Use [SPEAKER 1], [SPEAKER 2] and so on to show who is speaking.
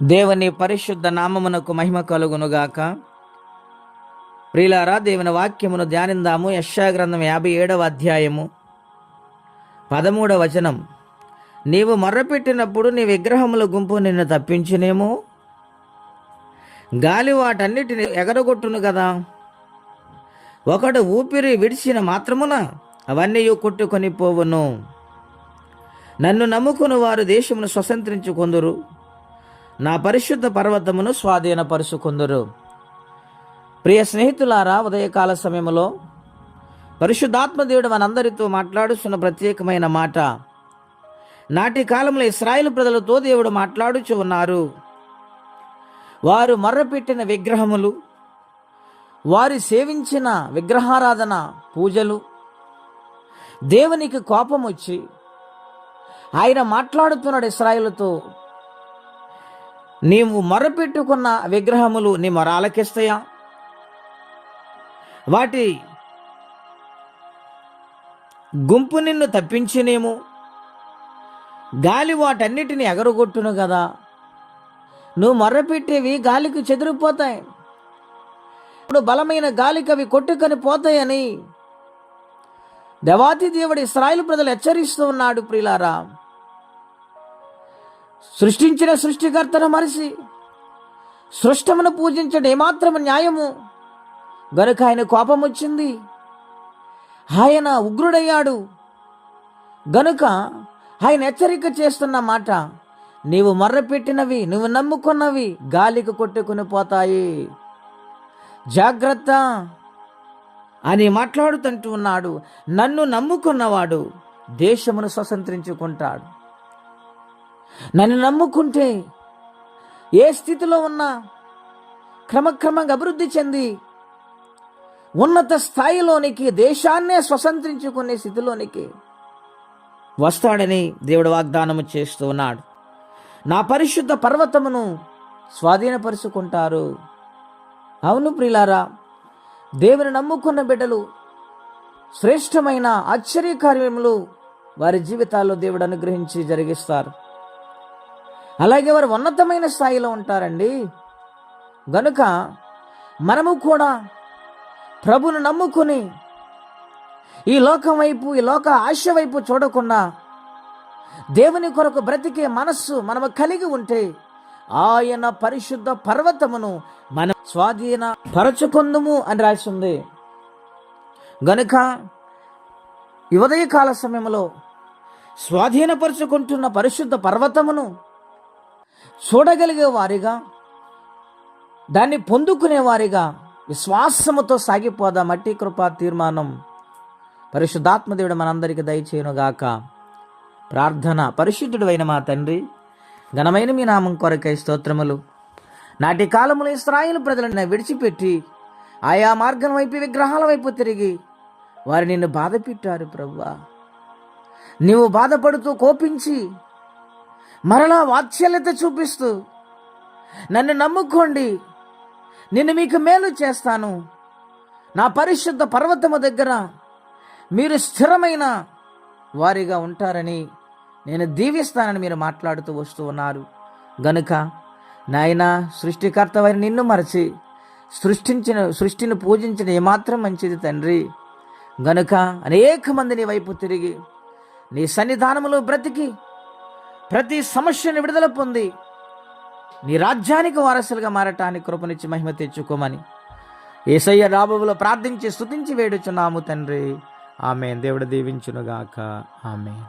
[SPEAKER 1] దేవుని పరిశుద్ధ నామమునకు మహిమ కలుగునుగాక. ప్రియులారా, దేవుని వాక్యమును ధ్యానిందాము. యెషయా గ్రంథం 57వ అధ్యాయము 13వ వచనం. నీవు మొర్రపెట్టినప్పుడు నీ విగ్రహముల గుంపు నిన్ను తప్పించునేమో, గాలి వాటన్నిటిని ఎగరగొట్టును కదా. ఒకడు ఊపిరి విడిచిన మాత్రమున అవన్నీ కొట్టుకొని పోవును. నన్ను నమ్ముకుని వారు దేశమును స్వతంత్రించుకొందురు, నా పరిశుద్ధ పర్వతమును స్వాధీనపరుచుకొందురు. ప్రియ స్నేహితులారా, ఉదయకాల సమయంలో పరిశుద్ధాత్మ దేవుడు మనందరితో మాట్లాడుతున్న ప్రత్యేకమైన మాట. నాటి కాలంలో ఇశ్రాయేలు ప్రజలతో దేవుడు మాట్లాడుచు ఉన్నారు. వారు మొర్రపెట్టిన విగ్రహములు, వారు సేవించిన విగ్రహారాధన పూజలు, దేవునికి కోపం వచ్చి ఆయన మాట్లాడుతున్నాడు ఇశ్రాయేలుతో. నీవు మొరపెట్టుకున్న విగ్రహములు నీ మొర ఆలకిస్తాయా? వాటి గుంపు నిన్ను తప్పించినేమో, గాలి వాటన్నిటిని ఎగరగొట్టును కదా. నువ్వు మొర్రపెట్టేవి గాలికి చెదిరిపోతాయి, ఇప్పుడు బలమైన గాలికి అవి కొట్టుకొని పోతాయని దేవాతి దేవుడు ఇశ్రాయేలు ప్రజలు హెచ్చరిస్తూ ఉన్నాడు. ప్రియులారా, సృష్టించిన సృష్టికర్తను మరిచి సృష్టమును పూజించడం ఏమాత్రము న్యాయము? గనుక ఆయన కోపం వచ్చింది, ఆయన ఉగ్రుడయ్యాడు. గనుక ఆయన హెచ్చరిక చేస్తున్న మాట, నీవు మొర్రపెట్టినవి, నువ్వు నమ్ముకున్నవి గాలికి కొట్టుకుని పోతాయి, జాగ్రత్త అని మాట్లాడుతుంటూ ఉన్నాడు. నన్ను నమ్ముకున్నవాడు దేశమును స్వతంత్రించుకుంటాడు. నన్ను నమ్ముకుంటే ఏ స్థితిలో ఉన్నా క్రమక్రమంగా అభివృద్ధి చెంది ఉన్నత స్థాయిలోనికి, దేశాన్నే స్వతంత్రించుకునే స్థితిలోనికి వస్తాడని దేవుడు వాగ్దానము చేస్తూ ఉన్నాడు. నా పరిశుద్ధ పర్వతమును స్వాధీనపరుచుకుంటారు. అవును ప్రియులారా, దేవుని నమ్ముకున్న బిడ్డలు శ్రేష్టమైన ఆశ్చర్యకార్యములు వారి జీవితాల్లో దేవుడు అనుగ్రహించి జరిగిస్తారు. అలాగే వారు ఉన్నతమైన స్థాయిలో ఉంటారండి. గనుక మనము కూడా ప్రభును నమ్ముకుని ఈ లోకం వైపు, ఈ లోక ఆశ వైపు చూడకుండా దేవుని కొరకు బ్రతికే మనస్సు మనము కలిగి ఉంటే ఆయన పరిశుద్ధ పర్వతమును మనం స్వాధీన పరచుకొందుము అని రాసింది. గనుక ఈ ఉదయకాల సమయంలో స్వాధీనపరుచుకుంటున్న పరిశుద్ధ పర్వతమును చూడగలిగే వారిగా, దాన్ని పొందుకునే వారిగా విశ్వాసముతో సాగిపోదాం. మట్టి కృపా తీర్మానం పరిశుద్ధాత్మదేవుడు మనందరికీ దయచేయునుగాక. ప్రార్థన. పరిశుద్ధుడు అయిన మా తండ్రి, ఘనమైన మీ నామం కొరకై స్తోత్రములు. నాటి కాలములో ఇశ్రాయేలు ప్రజలను విడిచిపెట్టి ఆయా మార్గం వైపు, విగ్రహాల వైపు తిరిగి వారు నిన్ను బాధ పెట్టారు. ప్రభువా, నీవు బాధపడుతూ కోపించి మరలా వాత్సల్యత చూపిస్తూ నన్ను నమ్ముకోండి, నిన్ను మీకు మేలు చేస్తాను, నా పరిశుద్ధ పర్వతము దగ్గర మీరు స్థిరమైన వారిగా ఉంటారని నేను దీవిస్తానని మీరు మాట్లాడుతూ వస్తూ ఉన్నారు. గనుక నాయనా, సృష్టికర్తవైన నిన్ను మరచి సృష్టిని పూజించిన ఏమాత్రం మంచిది తండ్రి. గనుక అనేక మంది నీ వైపు తిరిగి నీ సన్నిధానములో బ్రతికి ప్రతి సమస్యను విడుదల పొంది నీ రాజ్యానికి వారసులుగా మారటానికి కృపనిచ్చి మహిమ తెచ్చుకోమని యేసయ్య నామములో ప్రార్థించి స్తుతించి వేడుచున్నాము తండ్రి. ఆమేన్. దేవుడు దీవించునుగాక. ఆమేన్.